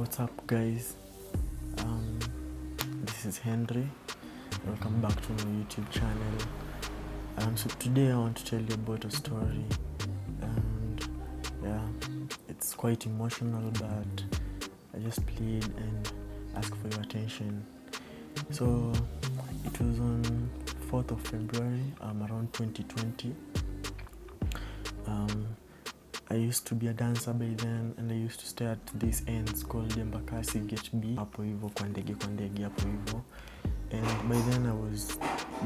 What's up, guys? Um, this is Henry. Welcome back to my YouTube channel. So today I want to tell you about a story, and yeah, it's quite emotional, but I just plead and ask for your attention. So it was on 4th of February, around 2020. I used to be a dancer by then, and I used to stay at this ends called Embakasi Gate B, hapo hivyo kwa ndege hapo hivyo. And by then I was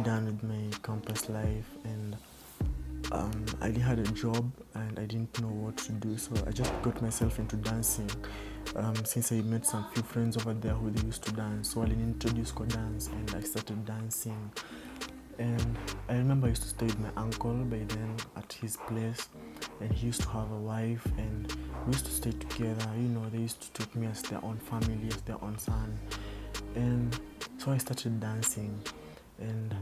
done with my campus life, and I had a job and I didn't know what to do, so I just got myself into dancing. Since I met some few friends over there who they used to dance, so I introduced to dance and I started dancing. And I remember I used to stay with my uncle by then at his place, and he used to have a wife, and we used to stay together. They used to treat me as their own family, as their own son. And so I started dancing, and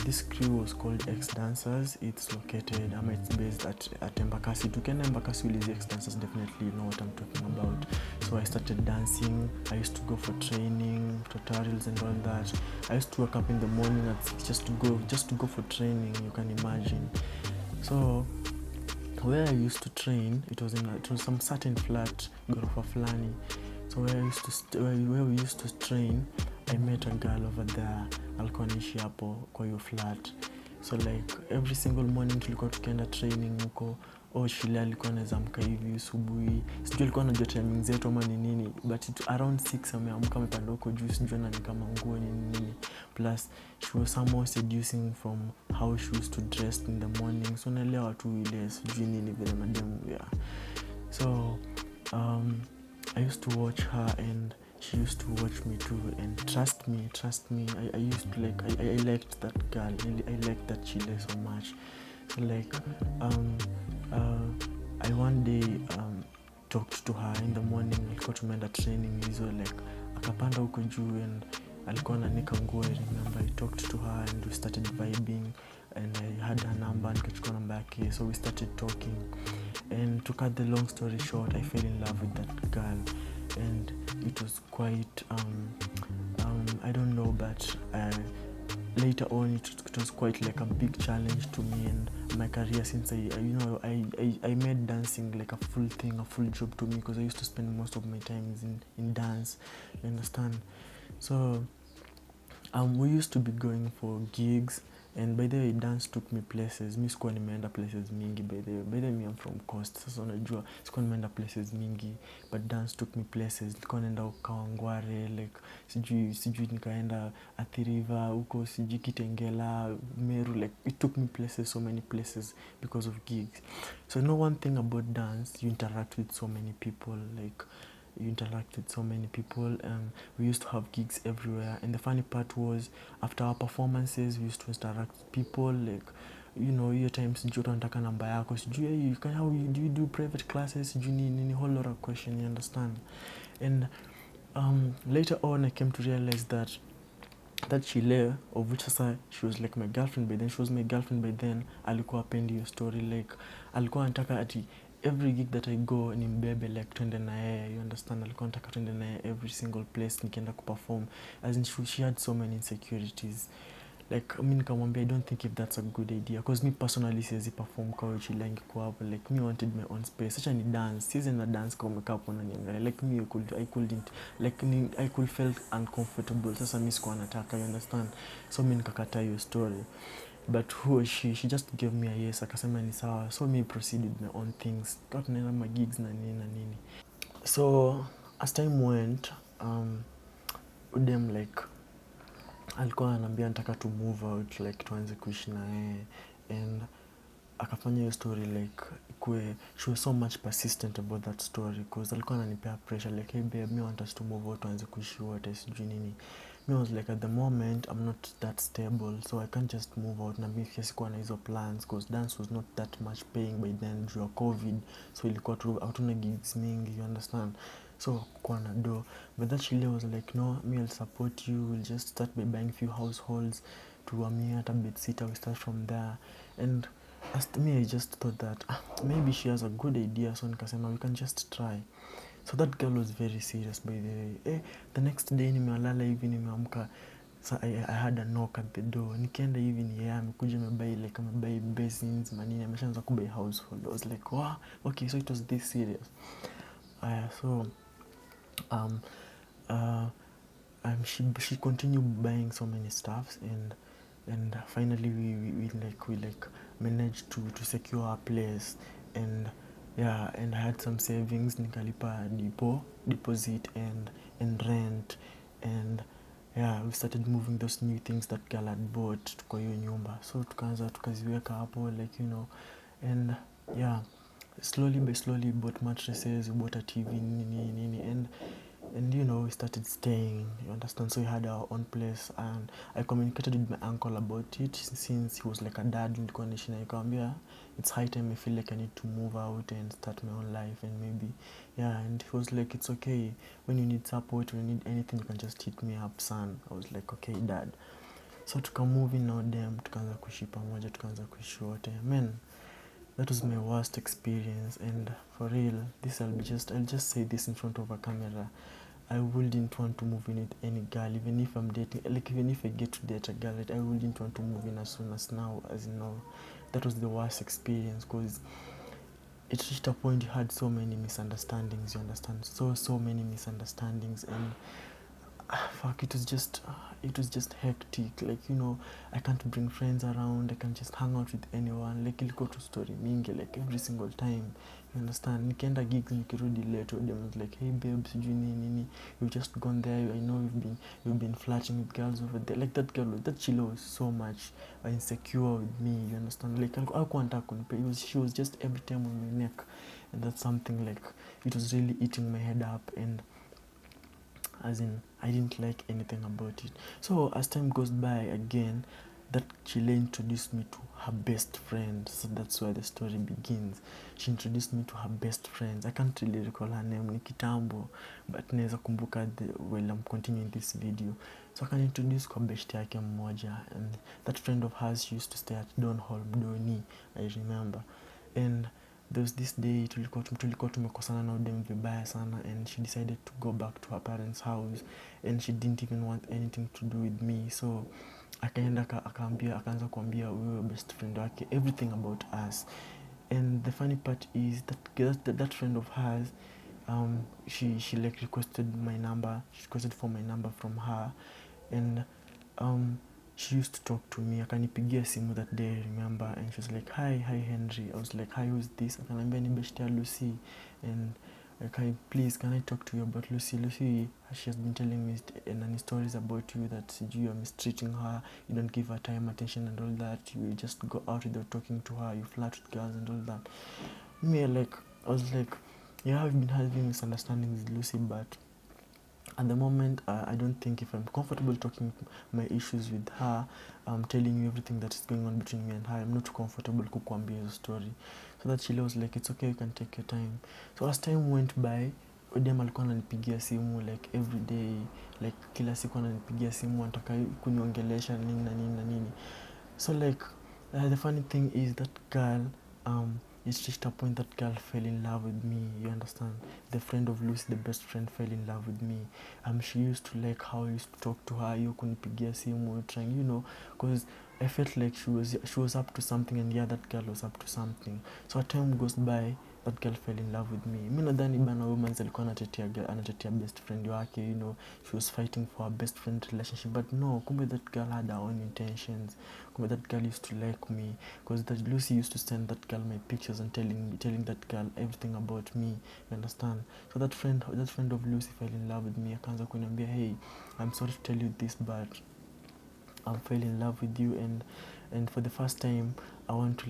this crew was called X Dancers. It's located, it's based at Embakasi. To Kenya Embakasi with X Dancers, definitely you know what I'm talking about. So I started dancing. I used to go for training, tutorials and all that. I used to wake up in the morning at 6 just to go for training, you can imagine. So where I used to train, it was some certain flat, Gorofa Flani. So where we used to train, I met a girl over there, alikuwa anaishi hapo kwa hiyo flat. So like every single morning tulikuwa tukienda training huko. Shule alikuwa anaamka hivi asubuhi. Sijui alikuwa anajua timing zetu ama ni nini, but around 6 ameamka amepanda huko juu, sijui nani kama nguo nini. Plus she was somehow seducing from how she used to dress in the morning. So naelewa tu ile sijui nini vile mademu, yeah. So I used to watch her and she used to watch me too, and trust me, I used to I liked that girl. I liked that chile so much. So like I one day talked to her in the morning. Alikuwa tumeenda training hizo, like akapanda huko juu and alikuwa ananika nguo. I remember I talked to her and we started vibing, and I had her number, nikachukua namba yake, so we started talking. And to cut the long story short, I fell in love with that girl, and it was quite I don't know, but later on it was quite like a big challenge to me and my career, since I made dancing like a full thing, a full job to me, because I used to spend most of my time in dance, you understand. So we used to be going for gigs, and by the way dance took me places. Mi sikuwa nimeenda places mingi by the way me I'm from coast, sasa unajua sikuwa nimeenda places mingi, but dance took me places. Nilikuwa naenda Kawangware, like sijui nikaenda Athi River huko, sijui Kitengela, Meru, like it took me places, so many places because of gigs. So one thing about dance, you interact with so many people, we used to have gigs everywhere, and the funny part was after our performances we used to interact with people, like your time sijui unataka namba yako, sijui how do you do private classes, sijui nini, whole lot of question, you understand. And later on I came to realize that Chile, of which she was like my girlfriend by then, alikuwa apendi your story, like alikuwa anataka ati every gig that I go ni mbebe, like twende na yeye, you understand. Alikuwa anataka twende na yeye every single place nikienda kuperform, as in she had so many insecurities. Like nikamwambia I don't think if that's a good idea, because me personally siwezi perform kwa Chile ingekuwa hapo, like me wanted my own space. Acha ni dance, siwezi na dance kwa umekaa hapo na niangalia, like me I couldn't, like I could felt uncomfortable. Sasa mimi sikuwa nataka, you understand. So nikakataa hiyo story, but she just gave me a yes, akasema ni sawa. So me proceeded my own things, got tunaenda my gigs na nini. So as time went, udem like alikuwa ananiambia nataka to move out, like tuanze kuishi na yeye, and akafanya hiyo story like she was so much persistent about that story, because alikuwa ananipea pressure like, hey babe, me want us to move out, tuanze kuishi wote, sijui nini. Me was like, at the moment I'm not that stable, so I can't just move out, na mimi sikuwa na hizo plans, because dance was not that much paying by then due to COVID, so ilikuwa tu hatuna gigs mingi, you understand. So kwa na do, but that Chile was like, no, me I'll support you, we'll just start by buying few households, tuhamie hata bedsitter, we start from there. And as to me, I just thought that maybe she has a good idea, so nikasema we can just try. So that girl was very serious by the way. The next day nimelala hivi nimeamka, so I had a knock at the door. Nikienda hivi ni yeye amekuja amebuy like amebuy basins manini, ameshaanza kubuy household. I was like, wow, okay, so it was this serious. So she continued buying so many stuffs, and finally we managed to secure our place. And yeah, and I had some savings, nikalipa deposit and rent, and yeah, we started moving those new things that girl had bought kwa hiyo nyumba. So tukaanza tukaziweka hapo, like, you know. And yeah, slowly by slowly we bought mattresses, we bought a TV, nini, and you know, we started staying, you understand. So we had our own place, and I communicated with my uncle about it, since he was like a dad. Nilikuwa naishi naye, nikamwambia it's high time I feel like I need to move out and start my own life, and maybe yeah. And he was like, it's okay, when you need support, when you need anything, you can just hit me up, son. I was like, okay dad. So tukamove in now, dem tukaanza kuishi pamoja, tukaanza kuishi wote. Man, that was my worst experience. And for real, this I'll just say this in front of a camera, I wouldn't want to move in with any girl, even if I'm dating, like even if I get to date a girl, right, I wouldn't want to move in as soon as now, as you know. That was the worst experience, because it reached a point you had so many misunderstandings, you understand, so many misunderstandings. And fuck, it was just hectic, like, you know. I can't bring friends around, I can't just hang out with anyone, like ilikuwa tu story mingi, like every single time, you understand. Nikienda gigs nikirudi late, them was like, hey babe, sijui nini, you've just gone there, I know you've been flirting with girls over there. Like that girl, that chilo was so much insecure with me, you understand. Like alikuwa anataka kunipa, she was just every time on my neck. And that's something like, it was really eating my head up, and as in I didn't like anything about it. So as time goes by again, that Chile introduced me to her best friend. So that's where the story begins. She introduced me to her best friends. I can't really recall her name, ni kitambo, but naweza kumbuka while I'm continuing this video. So I can introduce kwa best yake mmoja, and that friend of hers, she used to stay at Donholm Doni, I remember. And there was this day tulikuwa tumekosana na udem vibaya sana, and she decided to go back to her parents' house, and she didn't even want anything to do with me. So akaanza kuambia huyo best friend wake everything about us. And the funny part is that friend of hers, she like requested my number, she requested for my number from her. And she used to talk to me, akanipigia simu that day, I remember, and she was like, hi Henry. I was like, hi, who's this? Akaniambia ni beshte ya Lucy, and please can I talk to you about Lucy? She has been telling me any stories about you, that you are mistreating her, you don't give her time, attention and all that, you just go out without talking to her, you flirt with girls and all that. I was like, yeah, I've been having misunderstandings with Lucy, but at the moment, I don't think if I'm comfortable talking my issues with her, telling you everything that is going on between me and her, I'm not comfortable kukuambia hiyo story. So that she was like, it's okay, you can take your time. So as time went by, Odem alikuwa ananipigia simu like every day, like kila siku ananipigia simu, anataka kuniongelesha nini na nini. So like the funny thing is that girl, it reached a point that girl fell in love with me, you understand. The friend of Lucy, the best friend, fell in love with me. She used to like how I used to talk to her, hiyo kunipigia simu, trying, you know, because I felt like she was up to something, and yeah, that girl was up to something. So as time goes by, that girl fell in love with me. Mi nadhani bana women alikuwa anatetea best friend wake, you know, she was fighting for her best friend relationship, but no, kumbe that girl had her own intentions. Kumbe that girl used to like me, because that Lucy used to send that girl my pictures and telling that girl everything about me, you understand. So that friend of Lucy fell in love with me, akaanza kuniambia, hey, I'm sorry to tell you this, but I'm fell in love with you, and for the first time I don't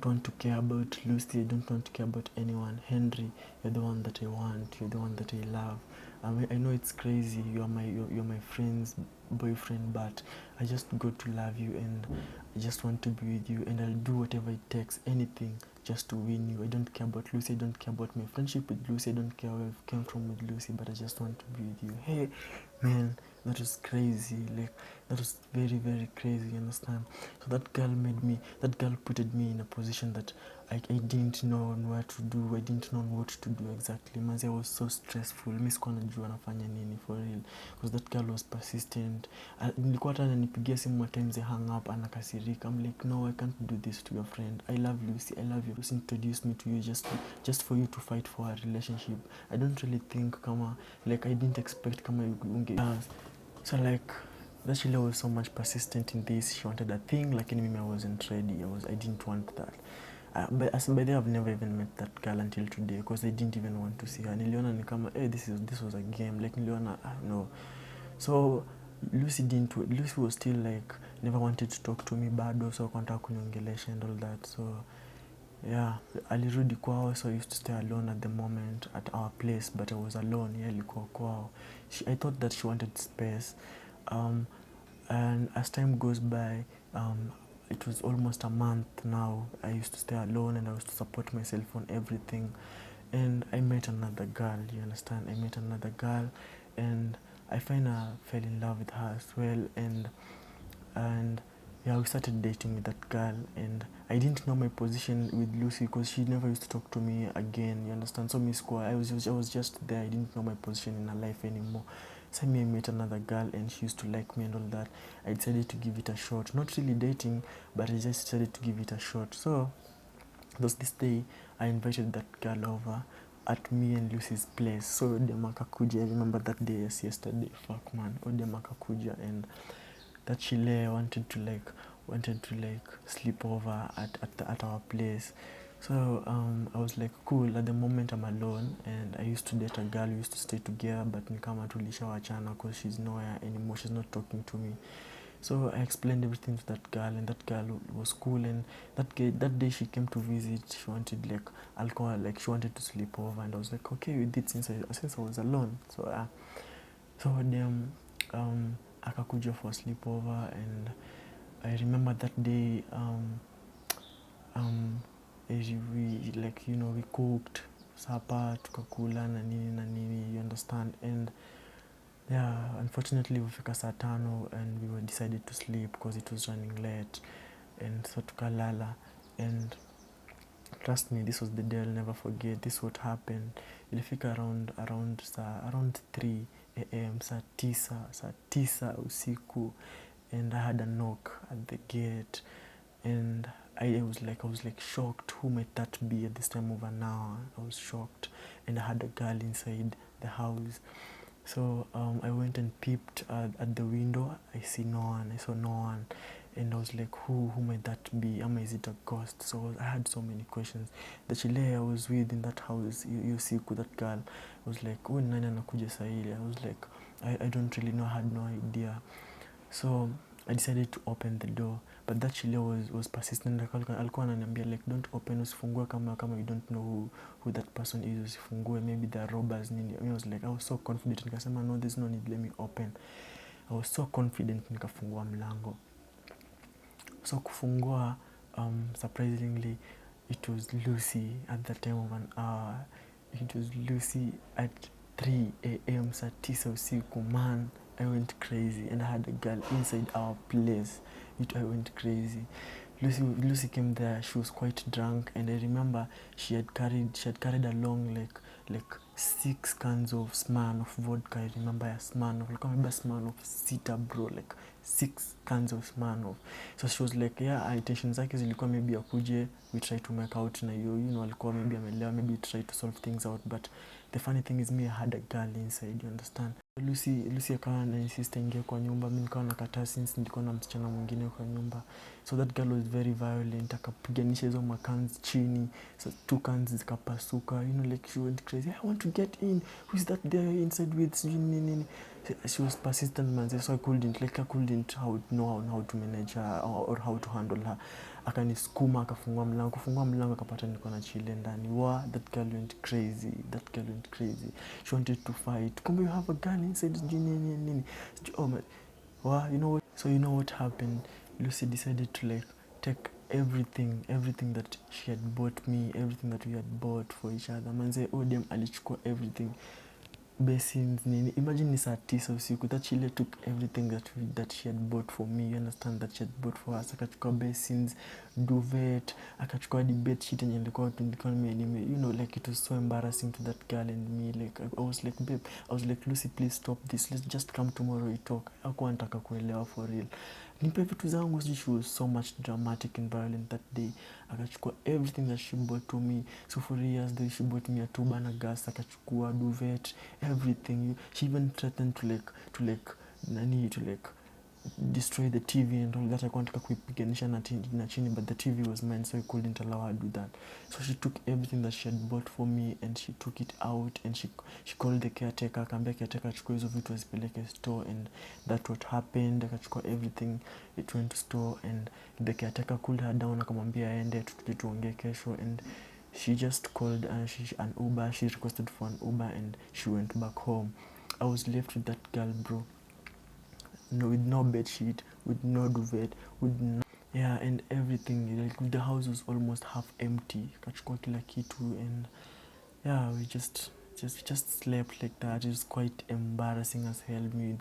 want to care about Lucy, I don't want to care about anyone. Henry, you're the one that I want, you're the one that I love. I know it's crazy, you're my friend's boyfriend, but I just got to love you, and I just want to be with you, and I'll do whatever it takes, anything, just to win you. I don't care about Lucy, I don't care about my friendship with Lucy, I don't care where I came from with Lucy, but I just want to be with you. Hey man, that was crazy. Like That was very, very crazy, you understand? So that girl putted me in a position that I didn't know what to do. I didn't know what to do exactly. Manzi, I was so stressful. Mi sikuwa najua nafanya nini for real. Because that girl was persistent. Nilikuwa hata ananipigia simu at times I hang up, anakasirika. I'm like, no, I can't do this to your friend. I love Lucy, I love you. Lucy introduced me to you just for you to fight for a relationship. I don't really think kama, like I didn't expect kama so like that Sheila was so much persistent in this. She wanted a thing, like in me I wasn't ready. I didn't want that. But as by the way, I've never even met that girl until today because I didn't even want to see her. Niliona ni kama, hey, this was a game. Like niliona, no. So Lucy was still like never wanted to talk to me bado, so kwanta kuniongelesha and all that. So yeah, alirudi kwao, so I used to stay alone at the moment at our place, but I was alone. Yeah, alikuwa kwao. I thought that she wanted space. And as time goes by, it was almost a month now. I used to stay alone and I used to support myself on everything. And I met another girl, you understand? I met another girl and I fell in love with her as well. And yeah, we started dating with that girl, and I didn't know my position with Lucy because she never used to talk to me again, you understand? So I was just there. I didn't know my position in her life anymore. So I met another girl and she used to like me and all that. I decided to give it a shot. Not really dating, but I just decided to give it a shot. So this day I invited that girl over at me and Lucy's place. So dem akakuja. I remember that day as yesterday. Fuck man. Dem akakuja, and that Chile wanted to sleep over at our place. So I was like, cool. At the moment I'm alone, and I used to date a girl. We used to stay together, but ni kama tulishawachana because she's nowhere anymore. She's not talking to me. So I explained everything to that girl, and that girl was cool. And that day she came to visit. She wanted like alcohol, like she wanted to sleep over, and I was like, okay with it since I was alone. So them akakuja for sleepover, and I remember that day we cooked supper, tukakula na nini, you understand? And yeah, unfortunately wifika saa 5 and we were decided to sleep because it was running late, and so tukalala. And trust me, this was the day I'll never forget. This what happened. Ilifika around 3 a.m. saa tisa usiku, and I had a knock at the gate, and I was like shocked. Who might that be at this time of an hour? I was shocked, and I had a girl inside the house. So I went and peeped at the window. I saw no one, and I was like, who might that be? Is it a ghost? So I had so many questions. The chile I was with in that house, you see, that girl, I was like, oh, nani anakuja saa ile? I was like, I don't really know. I had no idea. So I decided to open the door, but that chile was persistent. Alikuwa ananiambia like, don't open, usifungue kama you don't know who that person is, usifungue, maybe they are robbers nini. I was like, I was so confident, nikasema no, there's no need, let me open. I was so confident, nikafungua mlango. So kufungua, surprisingly, it was Lucy at the time of an hour. It was Lucy at 3 a.m. saa 9 usiku. Man, I went crazy, and I had a girl inside our place. I went crazy. Lucy came there. She was quite drunk, and I remember she had carried along like 6 cans of Smirnoff vodka. I remember a Smirnoff, like maybe a Smirnoff sita, bro, like 6 cans of Smirnoff. So she was like, yeah, intentions zake zilikuwa maybe akuje, we try to make out na you alikuwa maybe amelewa, maybe try to solve things out. But the funny thing is, me, I had a girl inside, you understand? Lucy akawa na insist ingie kwa nyumba. Mimi nikawa nakataa since nilikuwa na msichana mwingine kwa nyumba. So that girl was very violent. Akapiganisha hizo makans chini. So 2 cans zikapasuka. Like she went crazy. I want to get in. Who is that there inside with? She was persistent, man. So I couldn't know how to manage her or how to handle her. Akanisukuma, akafungua mlango, akapata niko na chile ndani. That girl went crazy. She wanted to fight. Kumbe you have a gun inside nini. Oh my. You know what? So you know what happened? Lucy decided to take everything that she had bought me, everything that we had bought for each other. Manze, dem alichukua everything. basins nini, imagine ni saa 9 usiku, that Chile took everything that she had bought for me, you understand, that she had bought for us. Akachukua basins, duvet, akachukua hadi bed sheet yenye nilikuwa you know, like it was so embarrassing to that girl and me. Like I was like, babe, I was like, Lucy, please stop this, let's just come tomorrow we talk. Hakuwa anataka kuelewa for real. Nipe vitu zangu. She was so much dramatic and violent that day. Akachukua everything that she bought to me. So for years there, she bought me a 2 burner gas, akachukua duvet, everything. She even threatened to destroy the TV and all that. Alikuwa anataka kuipiganisha na chini, but the TV was mine, so I couldn't allow her to do that. So she took everything that she had bought for me and she took it out, and she called the caretaker. Akaambia caretaker achukue hizo vitu azipeleke store, and that what happened. Akachukua everything, it went to store, and the caretaker cooled her down, akamwambia aende tukuje tuongee kesho. And she just called an Uber. She requested for an Uber and she went back home. I was left with that girl, bro. No, with no bed sheet, with no duvet, with no, yeah, and everything. Like the house was almost half empty. Kachukua kila kitu, and yeah, we just slept like that. It was quite embarrassing as hell. Me,